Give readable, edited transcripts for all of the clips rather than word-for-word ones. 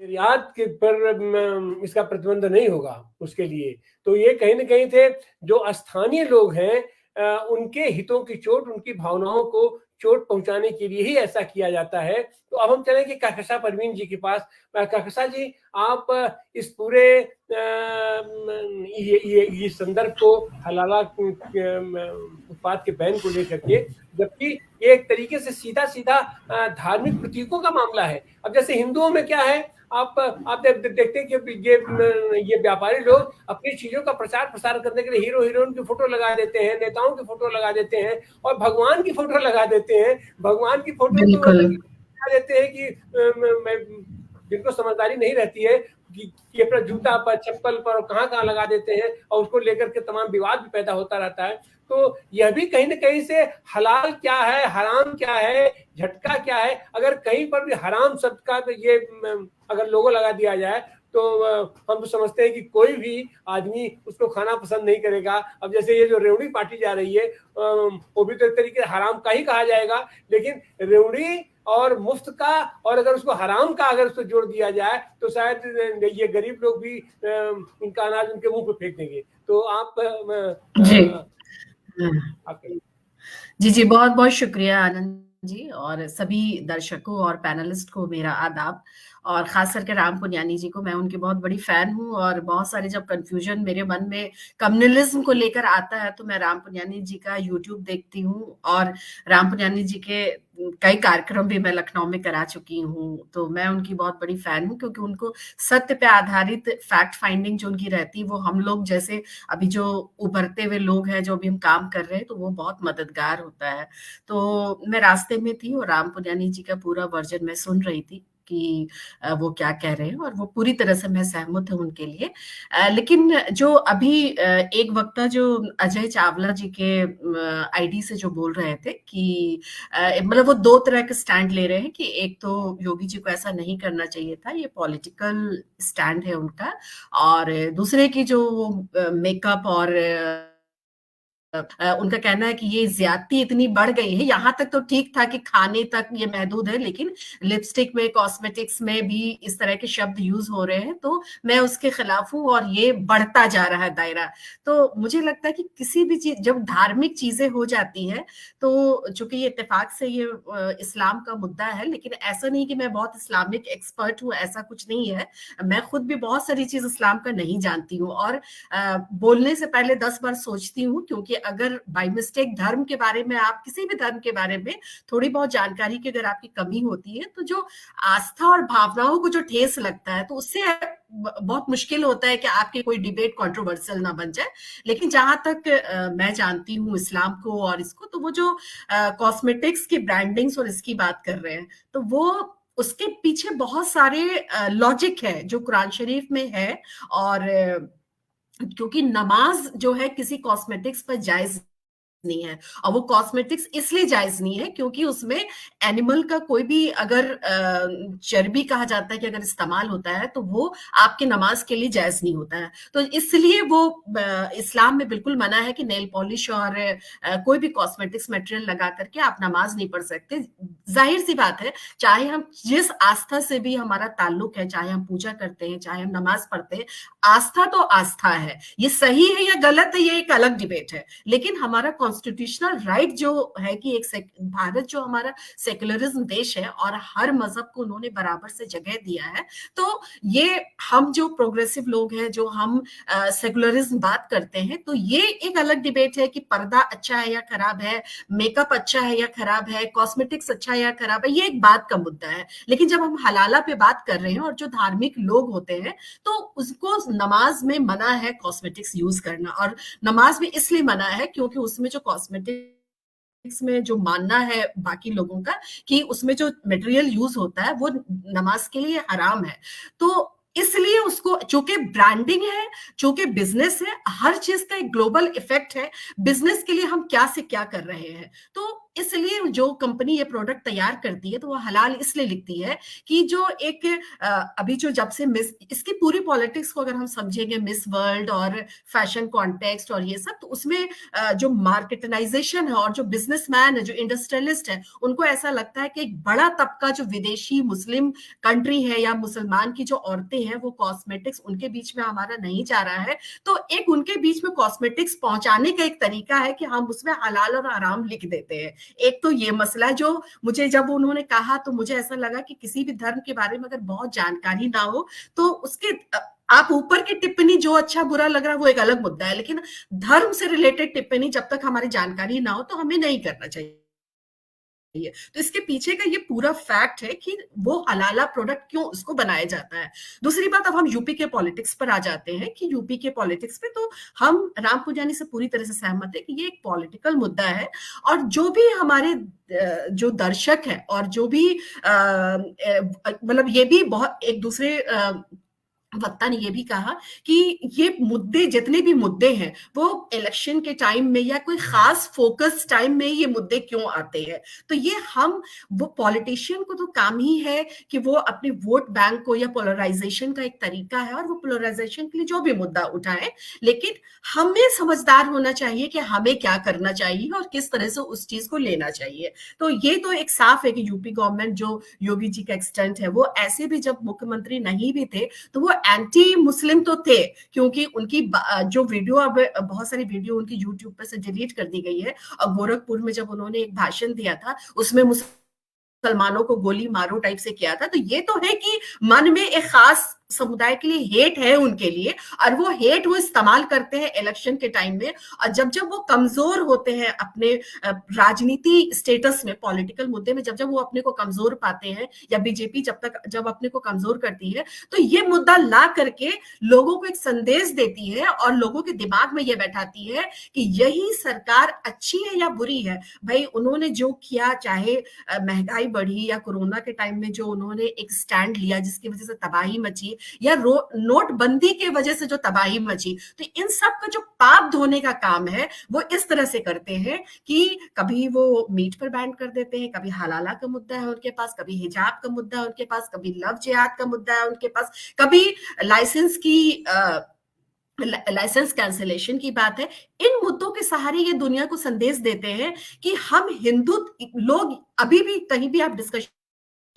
निर्यात के पर इसका प्रतिबंध नहीं होगा उसके लिए। तो ये कहीं ना कहीं थे जो स्थानीय लोग हैं, उनके हितों की चोट, उनकी भावनाओं को चोट पहुंचाने के लिए ही ऐसा किया जाता है। तो अब हम चलेंगे कहकशा परवीन जी के पास। कहकशा जी, आप इस पूरे ये संदर्भ को हलाला उत्पाद के बैन को लेकर के, जबकि ये एक तरीके से सीधा सीधा धार्मिक प्रतीकों का मामला है। अब जैसे हिंदुओं में क्या है, आप देखते हैं कि ये व्यापारी लोग अपनी चीजों का प्रचार प्रसार करने के लिए हीरो हीरोइन की फोटो लगा देते हैं, नेताओं की फोटो लगा देते हैं और भगवान की फोटो लगा देते हैं। भगवान की फोटो तो लगा देते हैं कि जिनको समझदारी नहीं रहती है कि अपना जूता पर, चप्पल पर कहाँ लगा देते हैं और उसको लेकर के तमाम विवाद भी पैदा होता रहता है। तो यह भी कहीं ना कहीं से हलाल क्या है, हराम क्या है, झटका क्या है, अगर कहीं पर भी हराम शब्द का तो ये अगर लोगो लगा दिया जाए तो हम तो समझते हैं कि कोई भी आदमी उसको खाना पसंद नहीं करेगा। अब जैसे ये जो रेवड़ी पार्टी जा रही है, वो भी तो एक तरीके से हराम का ही कहा जाएगा, लेकिन रेवड़ी और मुफ्त का और अगर उसको हराम का अगर उसको जोड़ दिया जाए तो शायद ये गरीब लोग भी इनका अनाज उनके मुंह पे फेंक देंगे। तो आप जी जी, बहुत बहुत शुक्रिया आनंद जी, और सभी दर्शकों और पैनलिस्ट को मेरा आदाब, और खास करके राम पुनियानी जी को, मैं उनकी बहुत बड़ी फैन हूँ। और बहुत सारे जब कंफ्यूजन मेरे मन में कम्युनलिज्म को लेकर आता है तो मैं राम पुनियानी जी का यूट्यूब देखती हूँ, और राम पुनियानी जी के कई कार्यक्रम भी मैं लखनऊ में करा चुकी हूँ। तो मैं उनकी बहुत बड़ी फैन हूँ, क्योंकि उनको सत्य पे आधारित फैक्ट फाइंडिंग जो उनकी रहती है, वो हम लोग जैसे अभी जो उभरते हुए लोग हैं, जो भी हम काम कर रहे हैं, तो वो बहुत मददगार होता है। तो मैं रास्ते में थी और राम पुनियानी जी का पूरा वर्जन मैं सुन रही थी कि वो क्या कह रहे हैं, और वो पूरी तरह से मैं सहमत हूं उनके लिए। लेकिन जो अभी एक वक्ता जो अजय चावला जी के आईडी से जो बोल रहे थे कि मतलब वो दो तरह के स्टैंड ले रहे हैं, कि एक तो योगी जी को ऐसा नहीं करना चाहिए था, ये पॉलिटिकल स्टैंड है उनका, और दूसरे की जो मेकअप और उनका कहना है कि ये ज्यादती इतनी बढ़ गई है, यहाँ तक तो ठीक था कि खाने तक ये महदूद है, लेकिन लिपस्टिक में, कॉस्मेटिक्स में भी इस तरह के शब्द यूज हो रहे हैं, तो मैं उसके खिलाफ हूँ और ये बढ़ता जा रहा है दायरा। तो मुझे लगता है कि किसी भी चीज जब धार्मिक चीजें हो जाती है, तो चूंकि ये इत्तेफाक से ये इस्लाम का मुद्दा है, लेकिन ऐसा नहीं कि मैं बहुत इस्लामिक एक्सपर्ट हूँ, ऐसा कुछ नहीं है। मैं खुद भी बहुत सारी चीज इस्लाम का नहीं जानती हूँ, और बोलने से पहले 10 बार सोचती हूँ, क्योंकि अगर बाय मिस्टेक धर्म के बारे में, आप किसी भी धर्म के बारे में थोड़ी बहुत जानकारी की अगर आपकी कमी होती है, तो जो आस्था और भावनाओं को जो ठेस लगता है, तो उससे बहुत मुश्किल होता है कि आपकी कोई डिबेट कंट्रोवर्शियल ना बन जाए। लेकिन जहां तक मैं जानती हूँ इस्लाम को और इसको, तो वो जो कॉस्मेटिक्स की ब्रांडिंग्स और इसकी बात कर रहे हैं, तो वो उसके पीछे बहुत सारे लॉजिक है जो कुरान शरीफ में है। और क्योंकि नमाज जो है किसी कॉस्मेटिक्स पर जायज नहीं है, और वो कॉस्मेटिक्स इसलिए जायज नहीं है क्योंकि उसमें एनिमल का कोई भी अगर चर्बी कहा जाता है कि अगर इस्तेमाल होता है, तो वो आपके नमाज के लिए जायज नहीं होता है। तो इसलिए वो इस्लाम में बिल्कुल मना है कि नेल पॉलिश और कोई भी कॉस्मेटिक्स मटेरियल लगा करके आप नमाज नहीं पढ़ सकते। जाहिर सी बात है, चाहे हम जिस आस्था से भी हमारा ताल्लुक है, चाहे हम पूजा करते हैं, चाहे हम नमाज पढ़ते हैं, आस्था तो आस्था है। ये सही है या गलत है, ये एक अलग डिबेट है। लेकिन हमारा कॉन्स्टिट्यूशनल राइट जो है कि एक भारत जो हमारा सेकुलरिज्म देश है और हर मजहब को उन्होंने बराबर से जगह दिया है, तो ये हम जो प्रोग्रेसिव लोग हैं, जो हम सेकुलरिज्म बात करते हैं, तो ये एक अलग डिबेट है कि पर्दा अच्छा है या खराब है, मेकअप अच्छा है या खराब है, कॉस्मेटिक्स अच्छा है या खराब है, ये एक बात का मुद्दा है। लेकिन जब हम हलाला पे बात कर रहे हैं और जो धार्मिक लोग होते हैं, तो उसको नमाज में मना है कॉस्मेटिक्स यूज करना, और नमाज में इसलिए मना है क्योंकि उसमें जो कॉस्मेटिक्स में जो मानना है बाकी लोगों का कि उसमें जो मटेरियल यूज होता है वो नमाज के लिए हराम है। तो इसलिए उसको, चूंकि ब्रांडिंग है, चूंकि बिजनेस है, हर चीज का एक ग्लोबल इफेक्ट है, बिजनेस के लिए हम क्या से क्या कर रहे हैं। तो इसलिए जो कंपनी ये प्रोडक्ट तैयार करती है तो वो हलाल इसलिए लिखती है कि जो एक अभी जो जब से मिस, इसकी पूरी पॉलिटिक्स को अगर हम समझेंगे, मिस वर्ल्ड और फैशन कॉन्टेक्स्ट और ये सब, तो उसमें जो मार्केटनाइजेशन है और जो बिजनेसमैन है, जो इंडस्ट्रियलिस्ट है, उनको ऐसा लगता है कि एक बड़ा तबका जो विदेशी मुस्लिम कंट्री है या मुसलमान की जो औरतें हैं, वो कॉस्मेटिक्स उनके बीच में हमारा नहीं जा रहा है। तो एक उनके बीच में कॉस्मेटिक्स पहुंचाने का एक तरीका है कि हम उसमें हलाल और हराम लिख देते हैं। एक तो ये मसला जो मुझे जब उन्होंने कहा तो मुझे ऐसा लगा कि किसी भी धर्म के बारे में अगर बहुत जानकारी ना हो तो उसके आप ऊपर की टिप्पणी जो अच्छा बुरा लग रहा है वो एक अलग मुद्दा है, लेकिन धर्म से रिलेटेड टिप्पणी जब तक हमारी जानकारी ना हो तो हमें नहीं करना चाहिए। तो इसके पीछे का ये पूरा फैक्ट है कि वो हलाला प्रोडक्ट क्यों उसको बनाया जाता है। दूसरी बात, अब हम यूपी के पॉलिटिक्स पर आ जाते हैं कि यूपी के पॉलिटिक्स पे तो हम राम पुजानी से पूरी तरह से सहमत है कि ये एक पॉलिटिकल मुद्दा है। और जो भी हमारे जो दर्शक है और जो भी मतलब ये भी बहुत एक दूसरे वक्ता ने ये भी कहा कि ये मुद्दे, जितने भी मुद्दे हैं, वो इलेक्शन के टाइम में या कोई खास फोकस टाइम में ये मुद्दे क्यों आते हैं। तो ये हम, वो पॉलिटिशियन को तो काम ही है कि वो अपने वोट बैंक को, या पोलराइजेशन का एक तरीका है और वो पोलराइजेशन के लिए जो भी मुद्दा उठाए, लेकिन हमें समझदार होना चाहिए कि हमें क्या करना चाहिए और किस तरह से उस चीज को लेना चाहिए। तो ये तो एक साफ है कि यूपी गवर्नमेंट जो योगी जी का एक्सटेंट है, वो ऐसे भी जब मुख्यमंत्री नहीं भी थे तो वो एंटी मुस्लिम तो थे, क्योंकि उनकी जो वीडियो, अब बहुत सारी वीडियो उनकी यूट्यूब पर से डिलीट कर दी गई है। और गोरखपुर में जब उन्होंने एक भाषण दिया था उसमें मुसलमानों को गोली मारो टाइप से किया था। तो ये तो है कि मन में एक खास समुदाय के लिए हेट है उनके लिए, और वो हेट वो इस्तेमाल करते हैं इलेक्शन के टाइम में। और जब जब वो कमजोर होते हैं अपने राजनीति स्टेटस में, पॉलिटिकल मुद्दे में, जब जब वो अपने को कमजोर पाते हैं, या बीजेपी जब अपने को कमजोर करती है, तो ये मुद्दा ला करके लोगों को एक संदेश देती है और लोगों के दिमाग में ये बैठाती है कि यही सरकार अच्छी है या बुरी है। भाई उन्होंने जो किया, चाहे महंगाई बढ़ी या कोरोना के टाइम में जो उन्होंने एक स्टैंड लिया जिसकी वजह से तबाही मची, या नोटबंदी के वजह से जो तबाही मची, तो इन सब का जो पाप धोने का काम है वो इस तरह से करते हैं कि कभी वो मीट पर बैन कर देते हैं, कभी हलाला का मुद्दा है उनके पास, कभी हिजाब का मुद्दा है उनके पास, कभी लव जिहाद का मुद्दा है उनके पास, कभी लाइसेंस कैंसिलेशन की बात है। इन मुद्दों के सहारे ये दुनिया को संदेश देते हैं कि हम हिंदू लोग, अभी भी कहीं भी आप डिस्कशन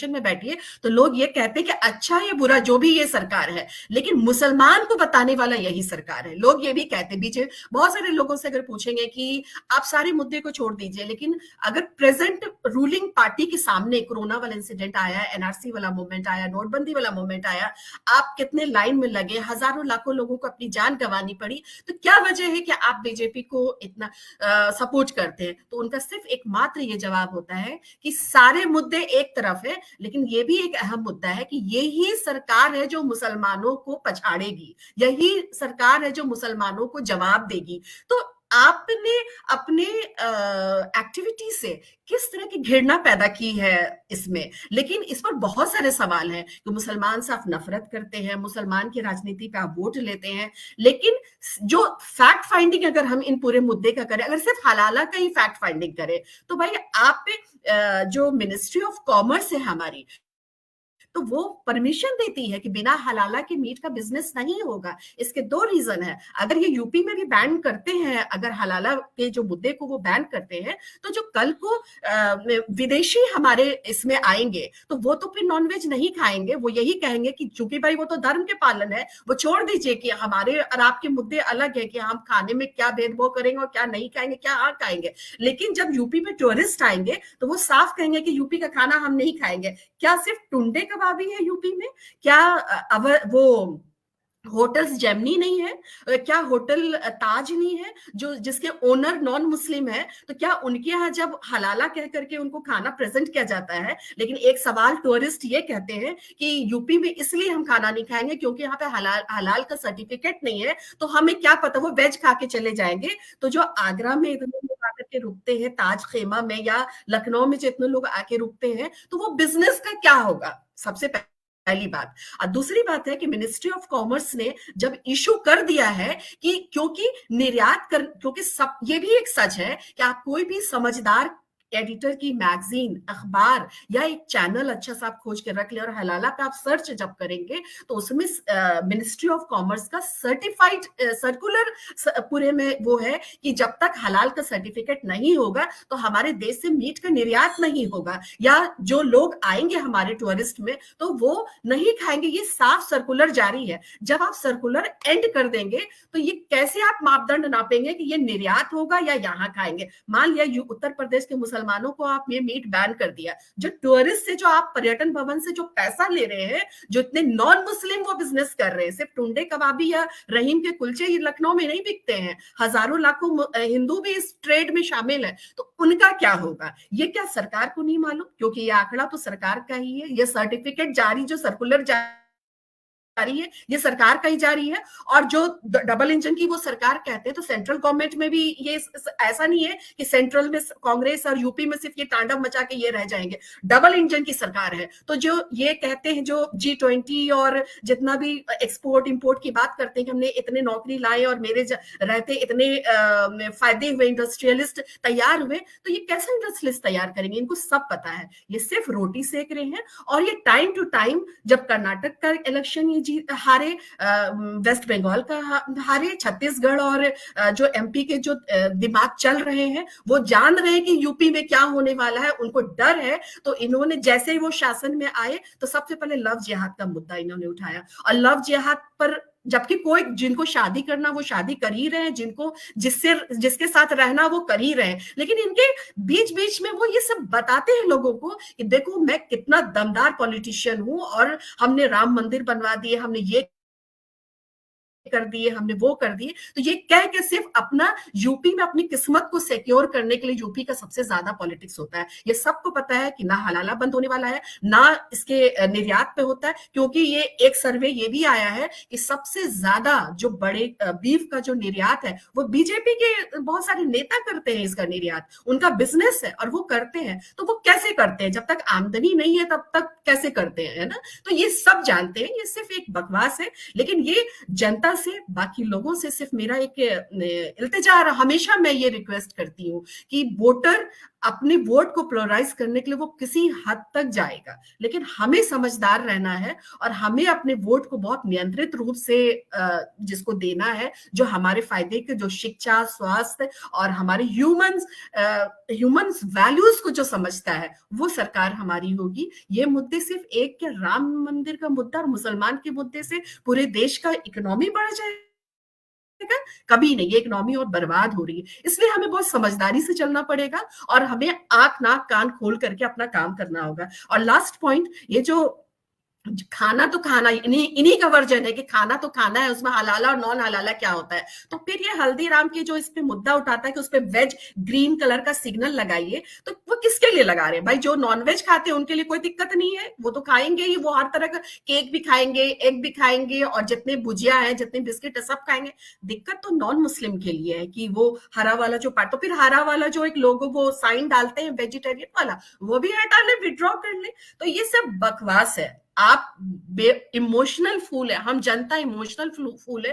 में बैठिए तो लोग ये कहते हैं कि अच्छा या बुरा जो भी ये सरकार है, लेकिन मुसलमान को बताने वाला यही सरकार है। लोग ये भी कहते हैं, बीच बहुत सारे लोगों से अगर पूछेंगे कि आप सारे मुद्दे को छोड़ दीजिए, लेकिन अगर प्रेजेंट रूलिंग पार्टी के सामने कोरोना वाला इंसिडेंट आया, एनआरसी वाला मूवमेंट आया, नोटबंदी वाला मूवमेंट आया, आप कितने लाइन में लगे, हजारों लाखों लोगों को अपनी जान गंवानी पड़ी, तो क्या वजह है कि आप बीजेपी को इतना सपोर्ट करते हैं। तो उनका सिर्फ एकमात्र ये जवाब होता है कि सारे मुद्दे एक तरफ है, लेकिन ये भी एक अहम मुद्दा है कि यही सरकार है जो मुसलमानों को पछाड़ेगी, यही सरकार है जो मुसलमानों को जवाब देगी। तो आपने अपने एक्टिविटी से किस तरह की घृणा पैदा की है इसमें। लेकिन इस पर बहुत सारे सवाल हैं कि मुसलमान से आप नफरत करते हैं, मुसलमान की राजनीति पे आप वोट लेते हैं, लेकिन जो फैक्ट फाइंडिंग अगर हम इन पूरे मुद्दे का करें, अगर सिर्फ हलाला का ही फैक्ट फाइंडिंग करें, तो भाई आप जो मिनिस्ट्री ऑफ कॉमर्स है हमारी, तो वो परमिशन देती है कि बिना हलाला के मीट का बिजनेस नहीं होगा। इसके दो रीजन है। अगर ये यूपी में भी बैन करते हैं, अगर हलाला के जो मुद्दे को वो बैन करते हैं, तो जो कल को विदेशी हमारे इसमें आएंगे तो वो तो फिर नॉनवेज नहीं खाएंगे, वो यही कहेंगे कि चूंकि भाई वो तो धर्म के पालन है, वो छोड़ दीजिए कि हमारे और आपके मुद्दे अलग है कि हम खाने में क्या भेदभाव करेंगे और क्या नहीं खाएंगे, क्या हाँ खाएंगे। लेकिन जब यूपी में टूरिस्ट आएंगे तो वो साफ कहेंगे कि यूपी का खाना हम नहीं खाएंगे। क्या सिर्फ टुंडे कबाबी है यूपी में? क्या वो होटल्स जेमनी नहीं है? क्या होटल ताज नहीं है जो जिसके ओनर नॉन मुस्लिम है? तो क्या उनके यहाँ जब हलाला कह करके उनको खाना प्रेजेंट किया जाता है, लेकिन एक सवाल टूरिस्ट ये कहते हैं कि यूपी में इसलिए हम खाना नहीं खाएंगे क्योंकि यहाँ पे हलाल का सर्टिफिकेट नहीं है, तो हमें क्या पता, वो वेज खा के चले जाएंगे। तो जो आगरा में इतने लोग आकर के रुकते हैं, ताज खेमा में या लखनऊ में जितने लोग आके रुकते हैं, तो वो बिजनेस का क्या होगा? सबसे पहली बात। और दूसरी बात है कि मिनिस्ट्री ऑफ कॉमर्स ने जब इशू कर दिया है कि क्योंकि निर्यात कर, क्योंकि सब, ये भी एक सच है कि आप कोई भी समझदार एडिटर की मैगजीन, अखबार या एक चैनल अच्छा सा आप खोज के रख ले और हलाला पे आप सर्च जब करेंगे तो उसमें मिनिस्ट्री ऑफ कॉमर्स का सर्टिफाइड सर्कुलर पूरे में वो है कि जब तक हलाल का सर्टिफिकेट नहीं होगा तो हमारे देश से मीट का निर्यात नहीं होगा, या जो लोग आएंगे हमारे टूरिस्ट में तो वो नहीं खाएंगे। ये साफ सर्कुलर जारी है। जब आप सर्कुलर एंड कर देंगे तो ये कैसे आप मापदंड नापेंगे कि ये निर्यात होगा या यहाँ खाएंगे? मान लिया उत्तर प्रदेश के मुसलमानों को आप ये मीट बैन कर दिया, जो टूरिस्ट से, जो आप पर्यटन भवन से जो पैसा ले रहे हैं, जो इतने नॉन मुस्लिम वो बिजनेस कर रहे हैं, सिर्फ टुंडे कबाबी या रहीम के कुलचे ये लखनऊ में नहीं बिकते हैं, हजारों लाखों हिंदू भी इस ट्रेड में शामिल है, तो उनका क्या होगा? ये क्या सरकार को नहीं मालूम? क्योंकि ये आंकड़ा तो सरकार का ही है, ये सर्टिफिकेट जारी, जो सर्कुलर जारी है, ये सरकार का ही जारी है। और जो डबल इंजन की वो सरकार कहते हैं, तो सेंट्रल गवर्नमेंट में भी ये ऐसा नहीं है कि सेंट्रल में कांग्रेस और यूपी में सिर्फ ये तांडव मचा के ये रह जाएंगे, डबल इंजन की सरकार है। तो जो ये कहते हैं, जो G20 और जितना भी एक्सपोर्ट इंपोर्ट की बात करते हैं कि हमने इतने नौकरी लाए और मेरे रहते इतने फायदे हुए, इंडस्ट्रियलिस्ट तैयार हुए, तो ये कैसे इंडस्ट्रियलिस्ट तैयार करेंगे? इनको सब पता है, ये सिर्फ रोटी सेक रहे हैं। और ये टाइम टू टाइम, जब कर्नाटक का इलेक्शन हारे, वेस्ट बंगाल का हारे, छत्तीसगढ़ और जो एमपी के जो दिमाग चल रहे हैं वो जान रहे हैं कि यूपी में क्या होने वाला है, उनको डर है। तो इन्होंने जैसे ही वो शासन में आए तो सबसे पहले लव जिहाद का मुद्दा इन्होंने उठाया, और लव जिहाद पर, जबकि कोई, जिनको शादी करना वो शादी कर ही रहे हैं, जिनको जिसके साथ रहना वो कर ही रहे हैं, लेकिन इनके बीच बीच में वो ये सब बताते हैं लोगों को कि देखो मैं कितना दमदार पॉलिटिशियन हूं, और हमने राम मंदिर बनवा दिए, हमने ये कर दिए, हमने वो कर दिए। तो ये कह के सिर्फ अपना यूपी में अपनी किस्मत को सिक्योर करने के लिए यूपी का सबसे ज्यादा पॉलिटिक्स होता है। ये सबको पता है कि ना हलाला बंद होने वाला है, ना इसके निर्यात पे होता है, क्योंकि ये एक सर्वे ये भी आया है कि सबसे ज्यादा जो बड़े बीफ का जो निर्यात है वो बीजेपी के बहुत सारे नेता करते हैं, इसका निर्यात उनका बिजनेस है और वो करते हैं। तो वो कैसे करते हैं? जब तक आमदनी नहीं है तब तक कैसे करते हैं, है ना? तो ये सब जानते हैं, ये सिर्फ एक बकवास है। लेकिन ये जनता से, बाकी लोगों से सिर्फ मेरा एक इल्तिजा, हमेशा मैं ये रिक्वेस्ट करती हूँ कि वोटर अपने वोट को पोलराइज करने के लिए वो किसी हद तक जाएगा, लेकिन हमें समझदार रहना है और हमें अपने वोट को बहुत नियंत्रित रूप से जिसको देना है, जो हमारे फायदे के, जो शिक्षा, स्वास्थ्य और हमारे ह्यूमंस वैल्यूज को जो समझता है वो सरकार हमारी होगी। ये मुद्दे सिर्फ एक क्या, राम मंदिर का मुद्दा और मुसलमान के मुद्दे से पूरे देश का इकोनॉमी बढ़ जाएगा? कभी नहीं। ये इकोनॉमी और बर्बाद हो रही है, इसलिए हमें बहुत समझदारी से चलना पड़ेगा और हमें आंख नाक कान खोल करके अपना काम करना होगा। और लास्ट पॉइंट, ये जो खाना तो खाना, इन्हीं का वर्जन है कि खाना तो खाना है, उसमें हलाला और नॉन हलाला क्या होता है। तो फिर ये हल्दीराम की जो इस पे मुद्दा उठाता है कि उस पे वेज ग्रीन कलर का सिग्नल लगाइए, तो वो किसके लिए लगा रहे हैं भाई? जो नॉन वेज खाते हैं उनके लिए कोई दिक्कत नहीं है, वो तो खाएंगे ही, वो हर तरह का केक भी खाएंगे, एग भी खाएंगे, और जितने भुजिया है, जितने बिस्किट है, सब खाएंगे। दिक्कत तो नॉन मुस्लिम के लिए है कि वो हरा वाला जो पार्ट, तो फिर हरा वाला जो एक लोगो वो साइन डालते हैं वेजिटेरियन वाला, वो भी हटा ले, विड्रॉ कर ले। तो ये सब बकवास है। आप इमोशनल फूल है, हम जनता इमोशनल फूल है,